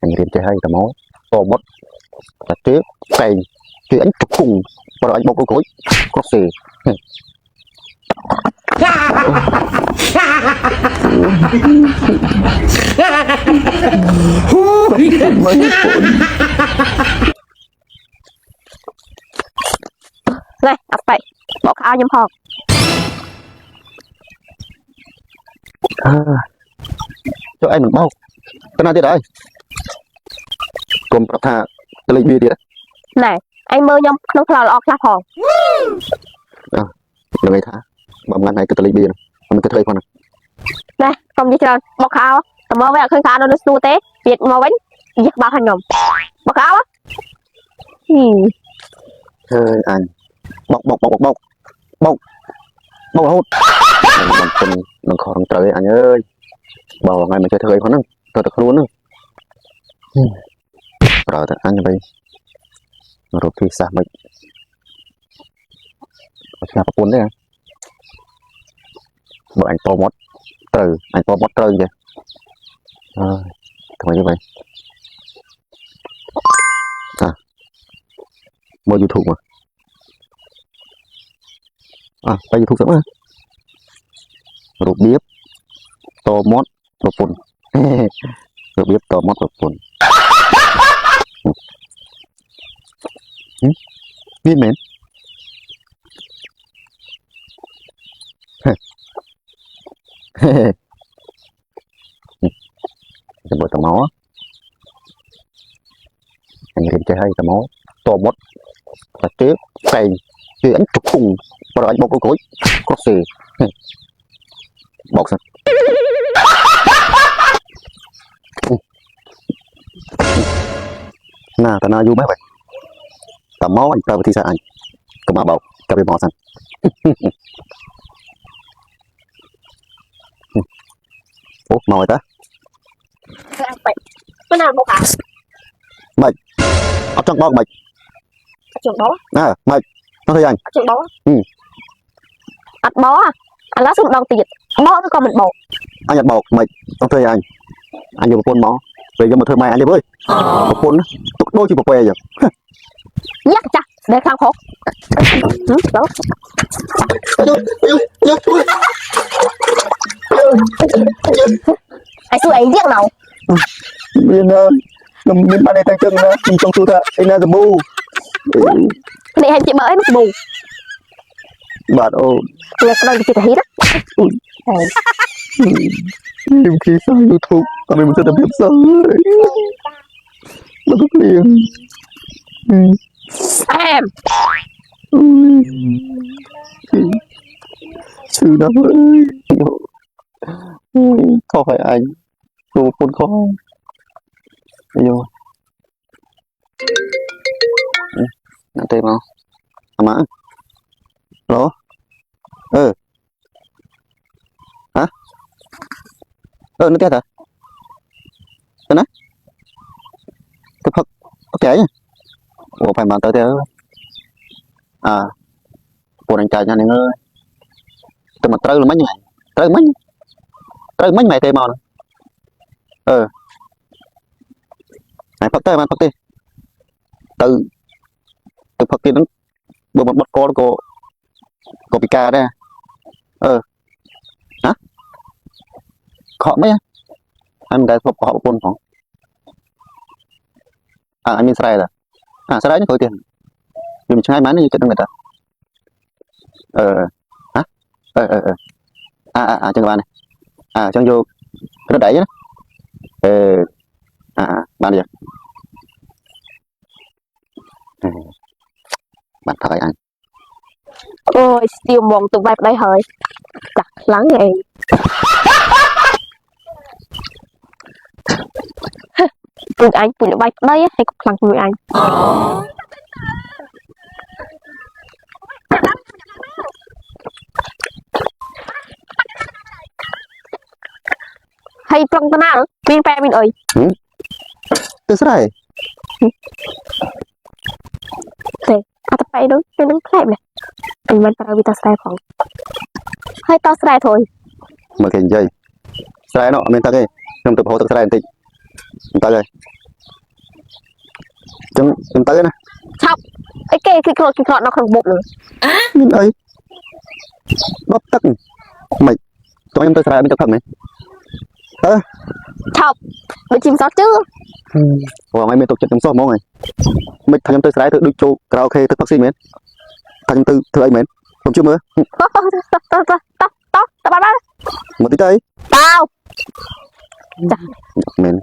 anh riêng chơi hay tầm máu to mất là tiếp cày thì anh chụp cùng và anh bọc cái cối có xì này ập vậy bỏ áo nhầm hòn cho anh mình bao cái nào thế đấy cùng thà cái lịch bia đi đấy này anh mơ nhom không thà lọt la hòn là ngày thả bằng ngăn này cái lịch bia mình cái thời con này còn gì chưa bỏ áo tầm mơ với khơi khá nó su té việt màu bánh giật bao thành nhom bỏ áo á anh bọc hút mình khó thằng trời anh ơi bảo ngày mình chơi thời con nữa tôi được luôn nữa rồi anh bây rồi khi xa mình nhà cuốn đấy bởi anh to mót từ anh to mót trơn kìa thôi như vậy mua YouTube mà bây YouTube sớm rồi biết to mót rồi phun rồi biết to mót rồi phun biết mến cái bộ tầm máu anh riêng chơi hay tầm máu to mót là tiếp cày thì anh chụp cùng và anh bọc cái cối có xì bọc sao nà ta na du mấy vậy tầm máu anh tao thì sao anh cầm mà bọc cầm cái mỏ sang ủa mồi ta cái nào bọc hả mày ở trong bọc mày trường bó mày nó thấy anh trường bó anh bó anh lá xuống đâu tiền bó nó con mình bột anh nhặt bọc mày nó thuê anh dùng một con mỏ về cho một thơ mày anh đi với một con đôi chỉ một que vậy nhắc chắc để khang khổ đó ai xui anh giết nào Miền ơi miền ban này tay chân mình trong su ta anh là bu này hay chị bởi nó bù bạn ô là cái này chị thấy đó nhiều khi sao YouTube mà mình sẽ tập tiếp sau nó rất liền em sư đó không phải anh đồ phun khó vô nặng tay mau mã đó hả nó chết hả cái này cái phật ok nhá ủa phải mang tới theo buồn anh trai nha anh ơi tôi mà trâu là mấy ngày trâu mấy ngày tê mòn này phật tê từ phật kia nó bộ một con có pica đây hả họ mấy anh cái phật họ con phòng anh mình sai rồi sai đấy khởi tiền mình chơi bán như cái người ta hả cho các bạn này trong vô nó đẩy á bạn đi bạn thời anh ôi tiêu mòn tụi bay đây hơi chặt lắng nghe tụi anh tụi bay đây hay cục lăng tụi anh hay trong cái nào pin pe pin ơi từ sao này thế tập bay đúng cái đứng đẹp này mình phải bị sai phòng hay tao sai thôi mà cái gì sai nó mình ta cái không tập hộ tập sai tí ta đây Chẳng tới nè. Cái kịch nó không bột rồi. Nhìn ấy. Bóp tắc. Mày. Cho em tới xài bên trong thằng này. Chọc. Bị chim sót chứ. Và mày tổ chức trong xóm mong này. Mày thằng em tới xài được chỗ karaoke tới vaccine mến. Thằng em từ ấy mến. Không chưa mơ. Tao bắt. Một tí tới. Tao. Mến.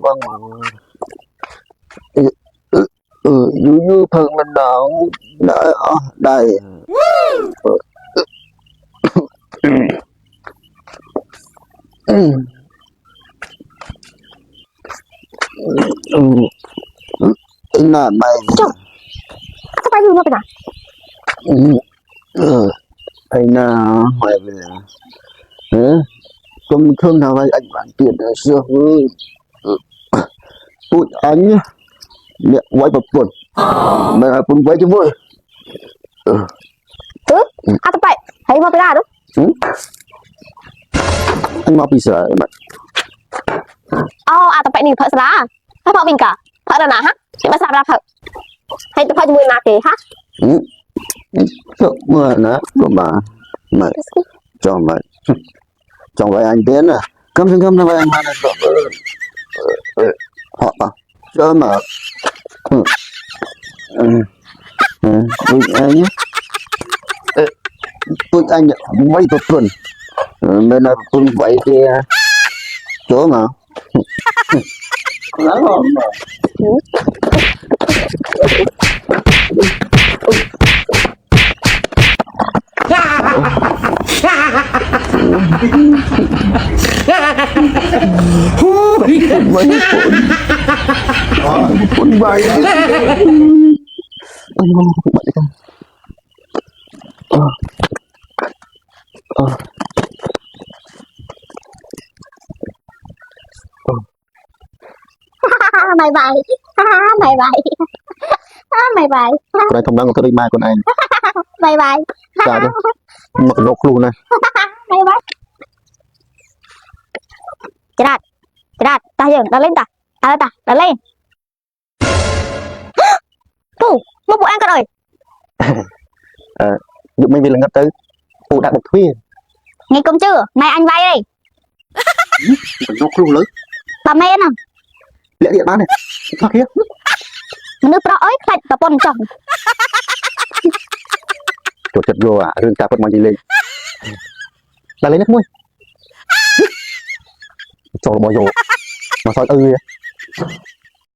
Vâng. Như phần mình đảo đây. Là mày. Chọc. Sao bay như nó vậy nào? Anh nào hỏi về công thương nào vậy anh bạn tiền ở xưa ơi. Tụi anh mẹ quay bập quần mẹ cũng quay cho vui. Tao bay. Thấy mà bay ra đúng. Anh mau bị sợ mà. Tao bay nhìn thợ lá. Hay bao mình cả. Thợ là nào hả? Chị mà sao ra thợ? Hay tao phải cho mười nạc kì hả? Sợ mưa nữa mà mày cho mày cho vậy anh tiến à cấm nó vậy anh mà họ cho mà tụi anh quay một tuần bên là tuần vậy thì chỗ mà lắm không con vậy Mày bày. Mày bày. con này không đang có đi mai con này Mày bày. ra đi mặc nốt luôn này Mày bày. Chết, ta dừng, ta lên ta. Ta lên. Phụ, một bộ ăn con ơi. giúp mấy viên là ngất tới phụ đã được thuê Nghe công chưa? Mày anh vay đây. nốt luôn lớn Bà mê nè. lẽ điện bán này phát kia Mình nước đó ấy, phải tập bồn chồng. chỗ chật vô à rừng ta vẫn mang gì lên là lấy nước muối cho bò dồ mà sao ư